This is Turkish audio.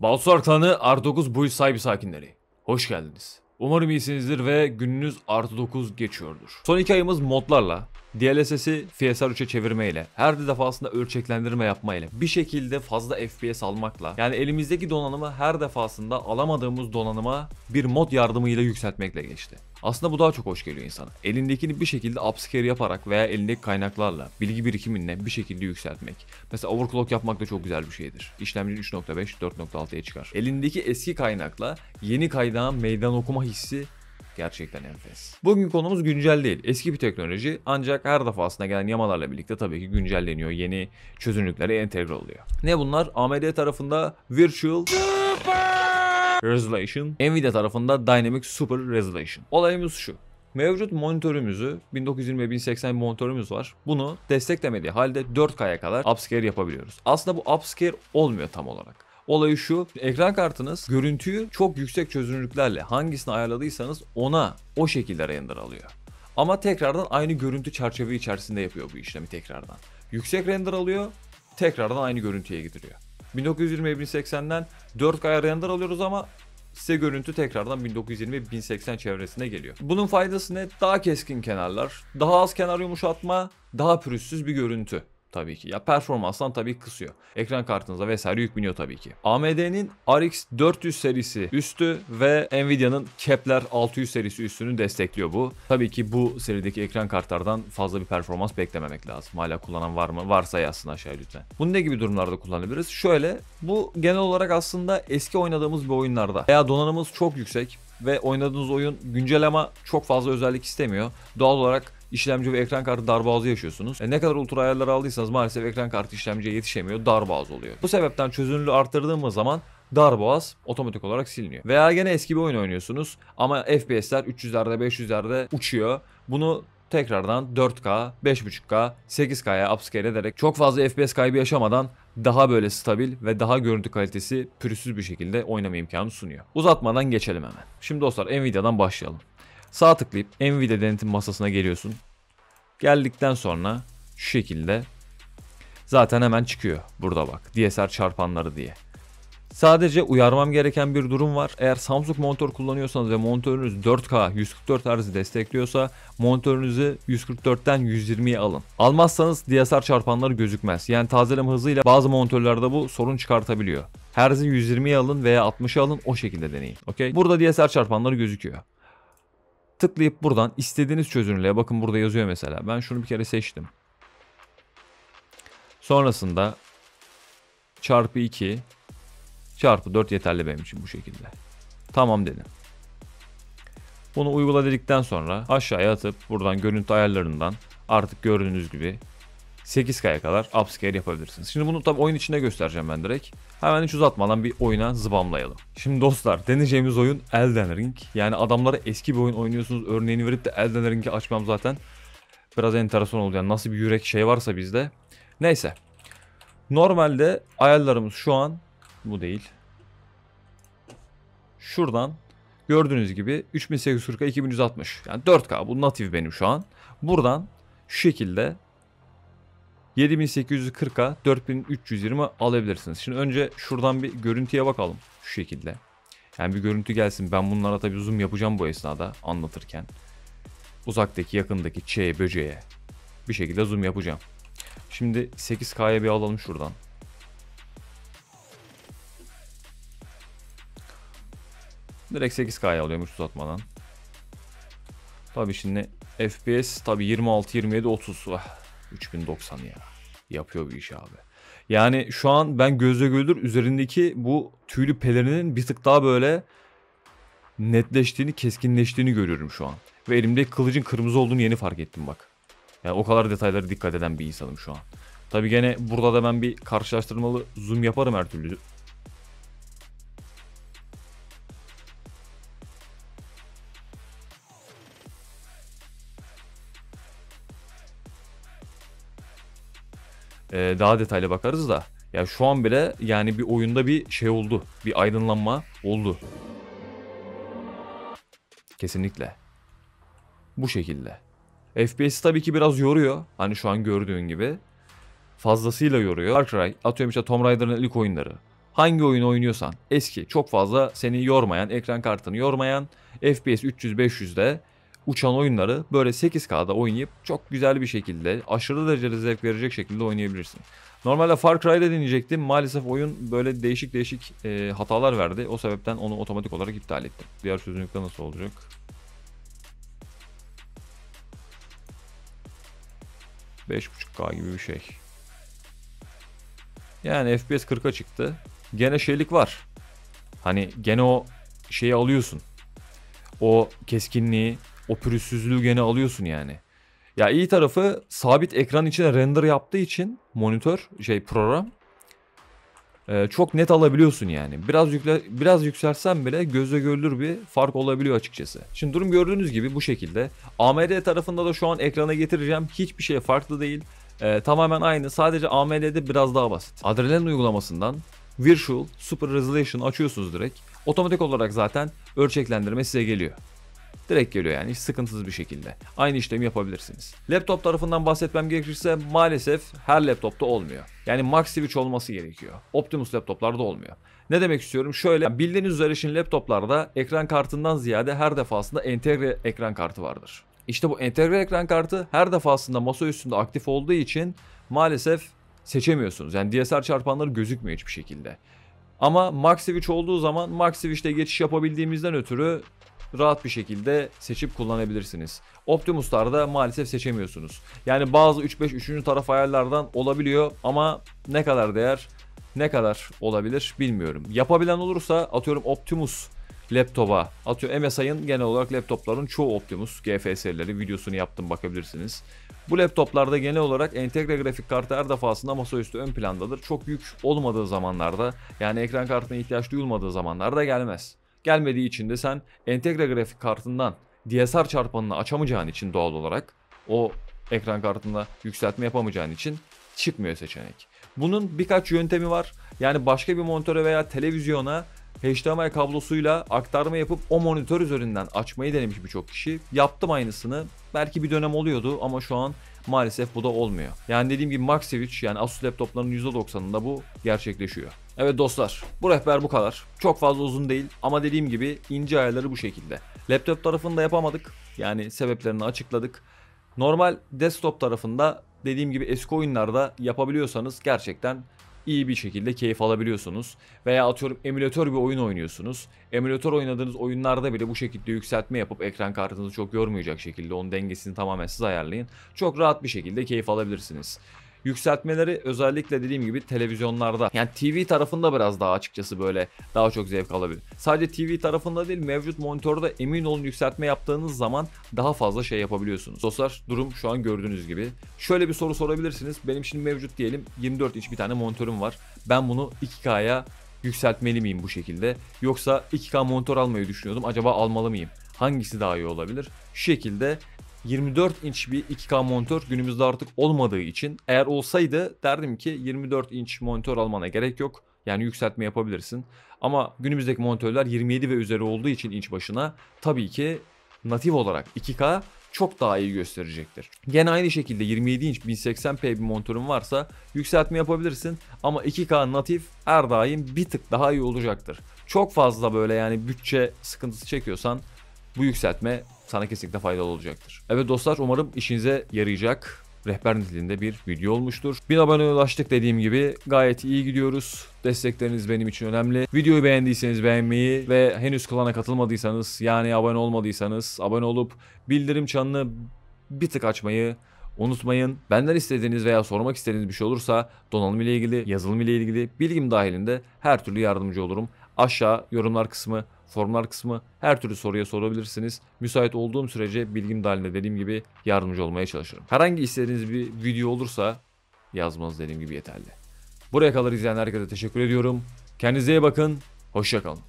Balsuar Klanı R9 Build sahibi sakinleri. Hoş geldiniz. Umarım iyisinizdir ve gününüz +9 geçiyordur. Son 2 ayımız modlarla, DLSS'i FSR 3'e çevirmeyle, her defasında ölçeklendirme yapmayla, bir şekilde fazla FPS almakla, yani elimizdeki donanımı her defasında alamadığımız donanıma bir mod yardımıyla yükseltmekle geçti. Aslında bu daha çok hoş geliyor insana. Elindekini bir şekilde upscale yaparak veya elindeki kaynaklarla, bilgi birikiminle bir şekilde yükseltmek. Mesela overclock yapmak da çok güzel bir şeydir. İşlemci 3.5, 4.6'ya çıkar. Elindeki eski kaynakla yeni kaynağın meydan okuma hissi gerçekten enfes. Bugün konumuz güncel değil. Eski bir teknoloji ancak her defasında gelen yamalarla birlikte tabii ki güncelleniyor. Yeni çözünürlüklere entegre oluyor. Ne bunlar? AMD tarafında Virtual Resolution, Nvidia tarafında Dynamic Super Resolution. Olayımız şu. Mevcut monitörümüzü 1920 1080 monitörümüz var. Bunu desteklemediği halde 4K'ya kadar upscale yapabiliyoruz. Aslında bu upscale olmuyor tam olarak. Olayı şu, ekran kartınız görüntüyü çok yüksek çözünürlüklerle hangisini ayarladıysanız ona o şekilde render alıyor. Ama tekrardan aynı görüntü çerçeve içerisinde yapıyor bu işlemi tekrardan. Yüksek render alıyor, tekrardan aynı görüntüye gidiliyor. 1920 1080'den 4K'ya render alıyoruz ama size görüntü tekrardan 1920 1080 çevresine geliyor. Bunun faydası ne? Daha keskin kenarlar, daha az kenar yumuşatma, daha pürüzsüz bir görüntü. Tabii ki. Ya performanstan tabii kısıyor. Ekran kartınıza vesaire yük biniyor tabii ki. AMD'nin RX 400 serisi üstü ve Nvidia'nın Kepler 600 serisi üstünü destekliyor bu. Tabii ki bu serideki ekran kartlardan fazla bir performans beklememek lazım. Hala kullanan var mı? Varsa yazsın aşağıya lütfen. Bunu ne gibi durumlarda kullanabiliriz? Şöyle, bu genel olarak aslında eski oynadığımız bir oyunlarda veya donanımımız çok yüksek ve oynadığınız oyun güncel ama çok fazla özellik istemiyor. Doğal olarak İşlemci ve ekran kartı darboğazı yaşıyorsunuz. Ne kadar ultra ayarları aldıysanız maalesef ekran kartı işlemciye yetişemiyor, darboğaz oluyor. Bu sebepten çözünürlüğü arttırdığımız zaman darboğaz otomatik olarak siliniyor. Veya gene eski bir oyun oynuyorsunuz ama FPS'ler 300'lerde 500'lerde uçuyor. Bunu tekrardan 4K, 5.5K, 8K'ya upscale ederek çok fazla FPS kaybı yaşamadan daha böyle stabil ve daha görüntü kalitesi pürüzsüz bir şekilde oynama imkanı sunuyor. Uzatmadan geçelim hemen. Şimdi dostlar Nvidia'dan başlayalım. Sağ tıklayıp Nvidia denetim masasına geliyorsun. Geldikten sonra şu şekilde zaten hemen çıkıyor. Burada bak. DSR çarpanları diye. Sadece uyarmam gereken bir durum var. Eğer Samsung monitör kullanıyorsanız ve monitörünüz 4K 144 Hz destekliyorsa monitörünüzü 144'ten 120'ye alın. Almazsanız DSR çarpanları gözükmez. Yani tazeleme hızıyla bazı monitörlerde bu sorun çıkartabiliyor. Hertz'i 120'ye alın veya 60'a alın, o şekilde deneyin. Okay? Burada DSR çarpanları gözüküyor. Tıklayıp buradan istediğiniz çözünürlüğe, bakın burada yazıyor mesela. Ben şunu bir kere seçtim. Sonrasında çarpı 2 çarpı 4 yeterli benim için bu şekilde. Tamam dedim. Bunu uygula dedikten sonra aşağıya atıp buradan görüntü ayarlarından artık gördüğünüz gibi 8K'ya kadar upscale yapabilirsiniz. Şimdi bunu tabii oyun içinde göstereceğim ben direkt. Hemen hiç uzatmadan bir oyuna zıbamlayalım. Şimdi dostlar, deneyeceğimiz oyun Elden Ring. Yani adamlara eski bir oyun oynuyorsunuz örneğini verip de Elden Ring'i açmam zaten biraz enteresan oldu. Yani nasıl bir yürek şey varsa bizde. Neyse. Normalde ayarlarımız şu an bu değil. Şuradan gördüğünüz gibi 3840'a 2160. Yani 4K, bu natif benim şu an. Buradan şu şekilde 7840'a 4320 alabilirsiniz. Şimdi önce şuradan bir görüntüye bakalım. Şu şekilde. Yani bir görüntü gelsin. Ben bunlara tabii zoom yapacağım bu esnada anlatırken. Uzaktaki, yakındaki çiçeğe, böceğe bir şekilde zoom yapacağım. Şimdi 8K'ya bir alalım şuradan. Direkt 8K'ya alıyormuş uzatmadan. Tabii şimdi FPS tabii 26, 27, 30. 3090 ya. Yapıyor bir iş abi. Yani şu an ben gözle görülür üzerindeki bu tüylü pelerinin bir tık daha böyle netleştiğini, keskinleştiğini görüyorum şu an. Ve elimdeki kılıcın kırmızı olduğunu yeni fark ettim bak. Yani o kadar detaylara dikkat eden bir insanım şu an. Tabii gene burada da ben bir karşılaştırmalı zoom yaparım her türlü. Daha detaylı bakarız da. Ya şu an bile yani bir oyunda bir şey oldu. Bir aydınlanma oldu. Kesinlikle. Bu şekilde. FPS'i tabii ki biraz yoruyor. Hani şu an gördüğün gibi. Fazlasıyla yoruyor. Far Cry, atıyorum işte Tomb Raider'ın ilk oyunları. hangi oyun oynuyorsan, eski, çok fazla seni yormayan, ekran kartını yormayan, FPS 300-500'de uçan oyunları böyle 8K'da oynayıp çok güzel bir şekilde, aşırı derecede zevk verecek şekilde oynayabilirsin. Normalde Far Cry'da deneyecektim. Maalesef oyun böyle değişik hatalar verdi. O sebepten onu otomatik olarak iptal ettim. Diğer çözünürlükte nasıl olacak? 5.5K gibi bir şey. Yani FPS 40'a çıktı. Gene şeylik var. Hani gene o şeyi alıyorsun. O keskinliği, o pürüzsüzlüğü gene alıyorsun yani. Ya iyi tarafı sabit ekran içine render yaptığı için monitör program çok net alabiliyorsun yani. Biraz yükselsen bile gözle görülür bir fark olabiliyor açıkçası. Şimdi durum gördüğünüz gibi bu şekilde. AMD tarafında da şu an ekrana getireceğim. Hiçbir şey farklı değil. Tamamen aynı. Sadece AMD'de biraz daha basit. Adrenalin uygulamasından Virtual Super Resolution açıyorsunuz direkt. Otomatik olarak zaten ölçeklendirme size geliyor. Direkt geliyor yani hiç sıkıntısız bir şekilde. Aynı işlemi yapabilirsiniz. Laptop tarafından bahsetmem gerekirse maalesef her laptopta olmuyor. Yani max switch olması gerekiyor. Optimus laptoplarda olmuyor. Ne demek istiyorum? Şöyle bildiğiniz üzere şimdi laptoplarda ekran kartından ziyade her defasında entegre ekran kartı vardır. İşte bu entegre ekran kartı her defasında masa üstünde aktif olduğu için maalesef seçemiyorsunuz. Yani DSR çarpanları gözükmüyor hiçbir şekilde. Ama max switch olduğu zaman max switch'te geçiş yapabildiğimizden ötürü rahat bir şekilde seçip kullanabilirsiniz. Optimus'larda maalesef seçemiyorsunuz. Yani bazı 3-5 üçüncü taraf ayarlardan olabiliyor ama ne kadar değer, ne kadar olabilir bilmiyorum. Yapabilen olursa atıyorum Optimus laptopa, atıyorum MSI'ın genel olarak laptopların çoğu Optimus GFS'leri videosunu yaptım bakabilirsiniz. Bu laptoplarda genel olarak entegre grafik kartı her defasında masaüstü ön plandadır. Çok yük olmadığı zamanlarda yani ekran kartına ihtiyaç duyulmadığı zamanlarda gelmez. Gelmediği için de sen entegre grafik kartından DSR çarpanını açamayacağın için doğal olarak o ekran kartında yükseltme yapamayacağın için çıkmıyor seçenek. Bunun birkaç yöntemi var. Yani başka bir monitöre veya televizyona HDMI kablosuyla aktarma yapıp o monitör üzerinden açmayı denemiş birçok kişi. Yaptım aynısını. Belki bir dönem oluyordu ama şu an maalesef bu da olmuyor. Yani dediğim gibi max switch yani Asus laptoplarının %90'ında bu gerçekleşiyor. Evet dostlar, bu rehber bu kadar. Çok fazla uzun değil ama dediğim gibi ince ayarları bu şekilde. Laptop tarafında yapamadık. Yani sebeplerini açıkladık. Normal desktop tarafında dediğim gibi eski oyunlarda yapabiliyorsanız gerçekten iyi bir şekilde keyif alabiliyorsunuz. Veya atıyorum emülatör bir oyun oynuyorsunuz. Emülatör oynadığınız oyunlarda bile bu şekilde yükseltme yapıp ekran kartınızı çok yormayacak şekilde onun dengesini tamamen siz ayarlayın. Çok rahat bir şekilde keyif alabilirsiniz. Yükseltmeleri özellikle dediğim gibi televizyonlarda yani TV tarafında biraz daha açıkçası böyle daha çok zevk alabilir. Sadece TV tarafında değil mevcut monitörde emin olun yükseltme yaptığınız zaman daha fazla şey yapabiliyorsunuz. Dostlar durum şu an gördüğünüz gibi. Şöyle bir soru sorabilirsiniz. Benim şimdi mevcut diyelim 24 inç bir tane monitörüm var. Ben bunu 2K'ya yükseltmeli miyim bu şekilde? Yoksa 2K monitör almayı düşünüyordum. Acaba almalı mıyım? Hangisi daha iyi olabilir? Şu şekilde 24 inç bir 2K monitör günümüzde artık olmadığı için eğer olsaydı derdim ki 24 inç monitör almana gerek yok. Yani yükseltme yapabilirsin. Ama günümüzdeki monitörler 27 ve üzeri olduğu için inç başına tabii ki natif olarak 2K çok daha iyi gösterecektir. Gene aynı şekilde 27 inç 1080p bir monitörün varsa yükseltme yapabilirsin ama 2K natif her daim bir tık daha iyi olacaktır. Çok fazla böyle yani bütçe sıkıntısı çekiyorsan bu yükseltme sana kesinlikle faydalı olacaktır. Evet dostlar umarım işinize yarayacak rehber niteliğinde bir video olmuştur. 1000 aboneye ulaştık dediğim gibi gayet iyi gidiyoruz. Destekleriniz benim için önemli. Videoyu beğendiyseniz beğenmeyi ve henüz klana katılmadıysanız yani abone olmadıysanız abone olup bildirim çanını bir tık açmayı unutmayın. Benden istediğiniz veya sormak istediğiniz bir şey olursa donanım ile ilgili, yazılım ile ilgili bilgim dahilinde her türlü yardımcı olurum. Aşağı yorumlar kısmı, forumlar kısmı her türlü soruya sorabilirsiniz. Müsait olduğum sürece bilgim dahilinde dediğim gibi yardımcı olmaya çalışırım. Herhangi istediğiniz bir video olursa yazmanız dediğim gibi yeterli. Buraya kadar izleyen herkese teşekkür ediyorum. Kendinize iyi bakın. Hoşça kalın.